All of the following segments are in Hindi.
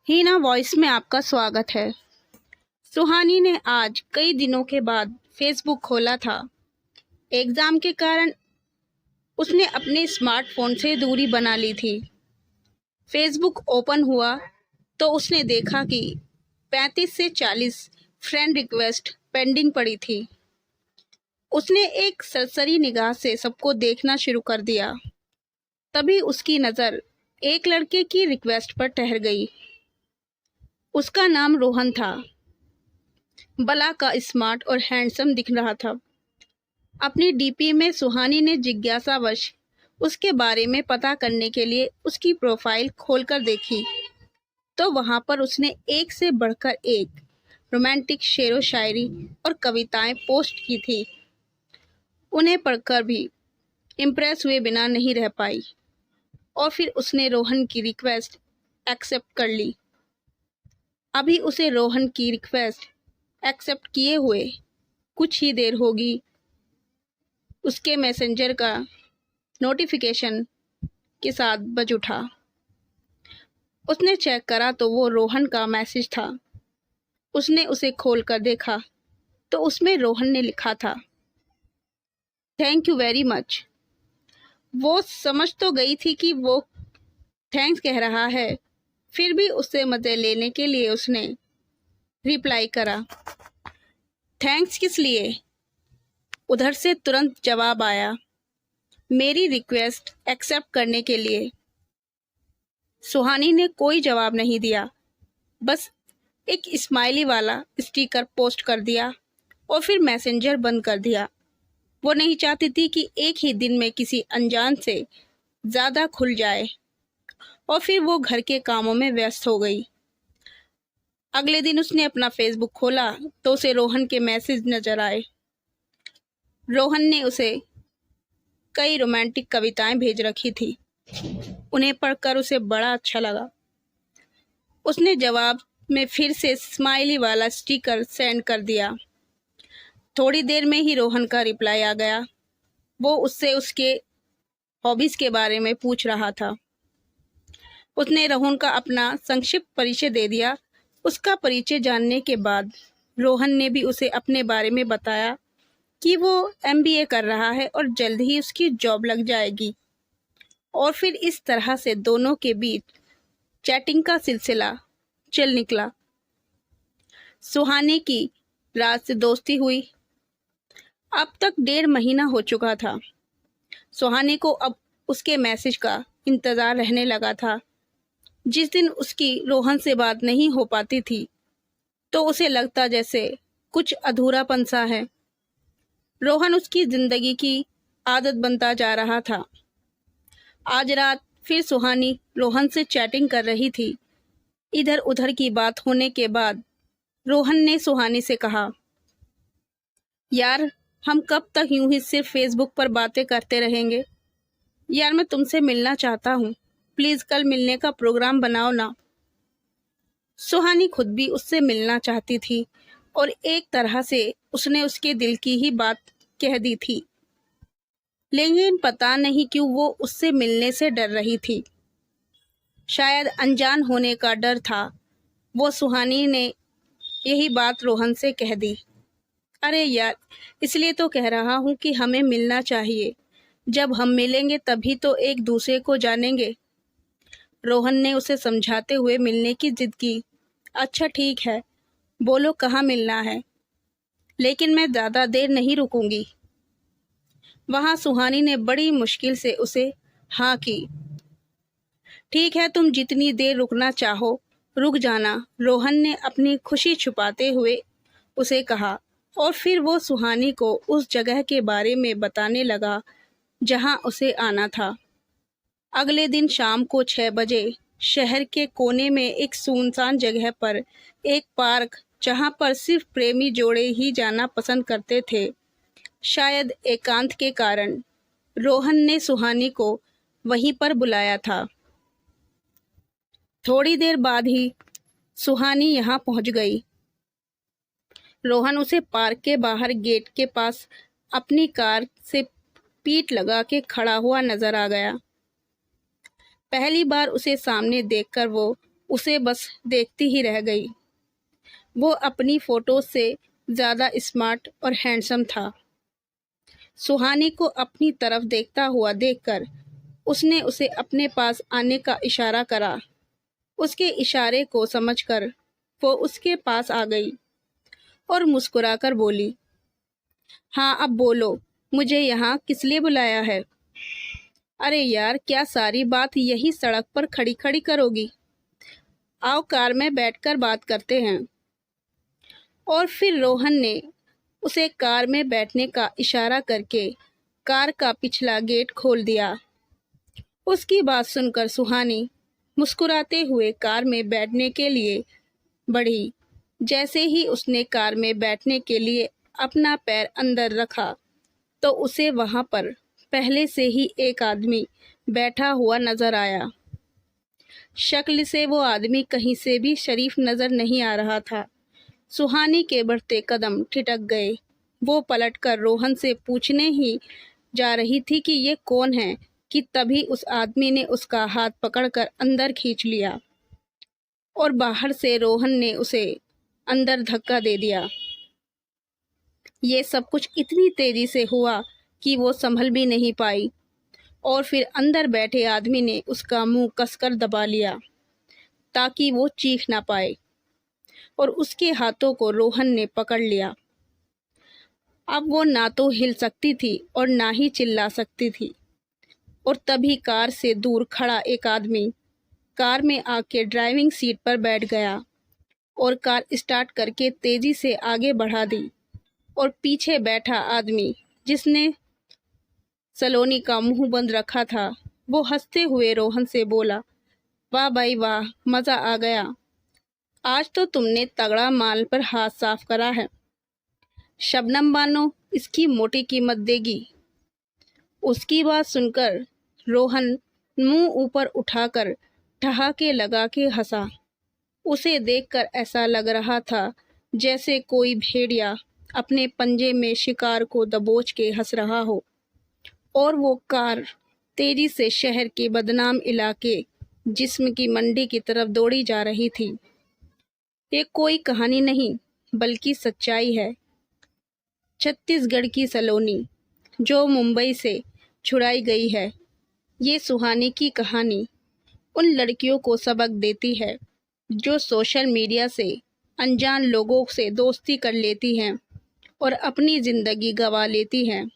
हीना वॉइस में आपका स्वागत है। सुहानी ने आज कई दिनों के बाद फेसबुक खोला था। एग्जाम के कारण उसने अपने स्मार्टफोन से दूरी बना ली थी। फेसबुक ओपन हुआ तो उसने देखा कि 35 से 40 फ्रेंड रिक्वेस्ट पेंडिंग पड़ी थी। उसने एक सरसरी निगाह से सबको देखना शुरू कर दिया। तभी उसकी नज़र एक लड़के की रिक्वेस्ट पर ठहर गई। उसका नाम रोहन था। बला का स्मार्ट और हैंडसम दिख रहा था। अपनी डीपी में सुहानी ने जिज्ञासावश उसके बारे में पता करने के लिए उसकी प्रोफाइल खोलकर देखी तो वहां पर उसने एक से बढ़कर एक रोमांटिक शेरो शायरी और कविताएं पोस्ट की थी। उन्हें पढ़कर भी इम्प्रेस हुए बिना नहीं रह पाई और फिर उसने रोहन की रिक्वेस्ट एक्सेप्ट कर ली। अभी उसे रोहन की रिक्वेस्ट एक्सेप्ट किए हुए कुछ ही देर होगी, उसके मैसेंजर का नोटिफिकेशन के साथ बज उठा। उसने चेक करा तो वो रोहन का मैसेज था। उसने उसे खोलकर देखा तो उसमें रोहन ने लिखा था, थैंक यू वेरी मच। वो समझ तो गई थी कि वो थैंक्स कह रहा है, फिर भी उससे मजे लेने के लिए उसने रिप्लाई करा, थैंक्स किस लिए। उधर से तुरंत जवाब आया, मेरी रिक्वेस्ट एक्सेप्ट करने के लिए। सुहानी ने कोई जवाब नहीं दिया, बस एक स्माइली वाला स्टिकर पोस्ट कर दिया और फिर मैसेंजर बंद कर दिया। वो नहीं चाहती थी कि एक ही दिन में किसी अनजान से ज़्यादा खुल जाए और फिर वो घर के कामों में व्यस्त हो गई। अगले दिन उसने अपना फेसबुक खोला तो उसे रोहन के मैसेज नजर आए। रोहन ने उसे कई रोमांटिक कविताएं भेज रखी थी। उन्हें पढ़कर उसे बड़ा अच्छा लगा। उसने जवाब में फिर से स्माइली वाला स्टिकर सेंड कर दिया। थोड़ी देर में ही रोहन का रिप्लाई आ गया। वो उससे उसके हॉबीज के बारे में पूछ रहा था। उसने रोहन का अपना संक्षिप्त परिचय दे दिया। उसका परिचय जानने के बाद रोहन ने भी उसे अपने बारे में बताया कि वो एमबीए कर रहा है और जल्द ही उसकी जॉब लग जाएगी। और फिर इस तरह से दोनों के बीच चैटिंग का सिलसिला चल निकला। सुहानी की रात से दोस्ती हुई। अब तक 1.5 महीना हो चुका था। सुहानी को अब उसके मैसेज का इंतज़ार रहने लगा था। जिस दिन उसकी रोहन से बात नहीं हो पाती थी तो उसे लगता जैसे कुछ अधूरापन सा है। रोहन उसकी जिंदगी की आदत बनता जा रहा था। आज रात फिर सुहानी रोहन से चैटिंग कर रही थी। इधर उधर की बात होने के बाद रोहन ने सुहानी से कहा, यार हम कब तक यूं ही सिर्फ फेसबुक पर बातें करते रहेंगे। यार मैं तुमसे मिलना चाहता हूँ, प्लीज कल मिलने का प्रोग्राम बनाओ ना। सुहानी खुद भी उससे मिलना चाहती थी और एक तरह से उसने उसके दिल की ही बात कह दी थी, लेकिन पता नहीं क्यों वो उससे मिलने से डर रही थी। शायद अनजान होने का डर था। वो सुहानी ने यही बात रोहन से कह दी, अरे यार इसलिए तो कह रहा हूँ कि हमें मिलना चाहिए। जब हम मिलेंगे तभी तो एक दूसरे को जानेंगे। रोहन ने उसे समझाते हुए मिलने की जिद की। अच्छा ठीक है, बोलो कहाँ मिलना है, लेकिन मैं ज़्यादा देर नहीं रुकूंगी। वहाँ सुहानी ने बड़ी मुश्किल से उसे हाँ की। ठीक है, तुम जितनी देर रुकना चाहो रुक जाना, रोहन ने अपनी खुशी छुपाते हुए उसे कहा और फिर वो सुहानी को उस जगह के बारे में बताने लगा जहाँ उसे आना था। अगले दिन शाम को 6 बजे शहर के कोने में एक सुनसान जगह पर एक पार्क, जहाँ पर सिर्फ प्रेमी जोड़े ही जाना पसंद करते थे, शायद एकांत के कारण रोहन ने सुहानी को वहीं पर बुलाया था। थोड़ी देर बाद ही सुहानी यहाँ पहुँच गई। रोहन उसे पार्क के बाहर गेट के पास अपनी कार से पीठ लगा के खड़ा हुआ नजर आ गया। पहली बार उसे सामने देखकर वो उसे बस देखती ही रह गई। वो अपनी फ़ोटो से ज़्यादा स्मार्ट और हैंडसम था। सुहानी को अपनी तरफ देखता हुआ देखकर उसने उसे अपने पास आने का इशारा करा। उसके इशारे को समझकर वो उसके पास आ गई और मुस्कुराकर बोली, हाँ अब बोलो, मुझे यहाँ किस लिए बुलाया है? अरे यार, क्या सारी बात यही सड़क पर खड़ी खड़ी करोगी? आओ कार में बैठकर बात करते हैं। और फिर रोहन ने उसे कार में बैठने का इशारा करके कार का पिछला गेट खोल दिया। उसकी बात सुनकर सुहानी मुस्कुराते हुए कार में बैठने के लिए बढ़ी। जैसे ही उसने कार में बैठने के लिए अपना पैर अंदर रखा तो उसे वहां पर पहले से ही एक आदमी बैठा हुआ नजर आया। शक्ल से वो आदमी कहीं से भी शरीफ नजर नहीं आ रहा था। सुहानी के बढ़ते कदम ठिठक गए। वो पलटकर रोहन से पूछने ही जा रही थी कि ये कौन है कि तभी उस आदमी ने उसका हाथ पकड़कर अंदर खींच लिया और बाहर से रोहन ने उसे अंदर धक्का दे दिया। ये सब कुछ इतनी तेजी से हुआ कि वो संभल भी नहीं पाई और फिर अंदर बैठे आदमी ने उसका मुंह कसकर दबा लिया ताकि वो चीख ना पाए और उसके हाथों को रोहन ने पकड़ लिया। अब वो ना तो हिल सकती थी और ना ही चिल्ला सकती थी। और तभी कार से दूर खड़ा एक आदमी कार में आके ड्राइविंग सीट पर बैठ गया और कार स्टार्ट करके तेजी से आगे बढ़ा दी। और पीछे बैठा आदमी जिसने सलोनी का मुंह बंद रखा था, वो हंसते हुए रोहन से बोला, वाह भाई वाह, मज़ा आ गया। आज तो तुमने तगड़ा माल पर हाथ साफ करा है। शबनम बानो इसकी मोटी कीमत देगी। उसकी बात सुनकर रोहन मुंह ऊपर उठाकर ठहाके लगा के हंसा। उसे देखकर ऐसा लग रहा था जैसे कोई भेड़िया अपने पंजे में शिकार को दबोच के हंस रहा हो। और वो कार तेजी से शहर के बदनाम इलाके जिस्म की मंडी की तरफ दौड़ी जा रही थी। ये कोई कहानी नहीं बल्कि सच्चाई है। छत्तीसगढ़ की सलोनी जो मुंबई से छुड़ाई गई है। ये सुहानी की कहानी उन लड़कियों को सबक देती है जो सोशल मीडिया से अनजान लोगों से दोस्ती कर लेती हैं और अपनी ज़िंदगी गंवा लेती हैं।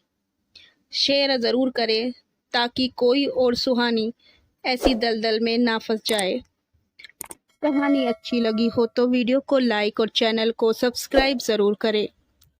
शेयर ज़रूर करें ताकि कोई और सुहानी ऐसी दलदल में ना फंस जाए। कहानी अच्छी लगी हो तो वीडियो को लाइक और चैनल को सब्सक्राइब ज़रूर करें।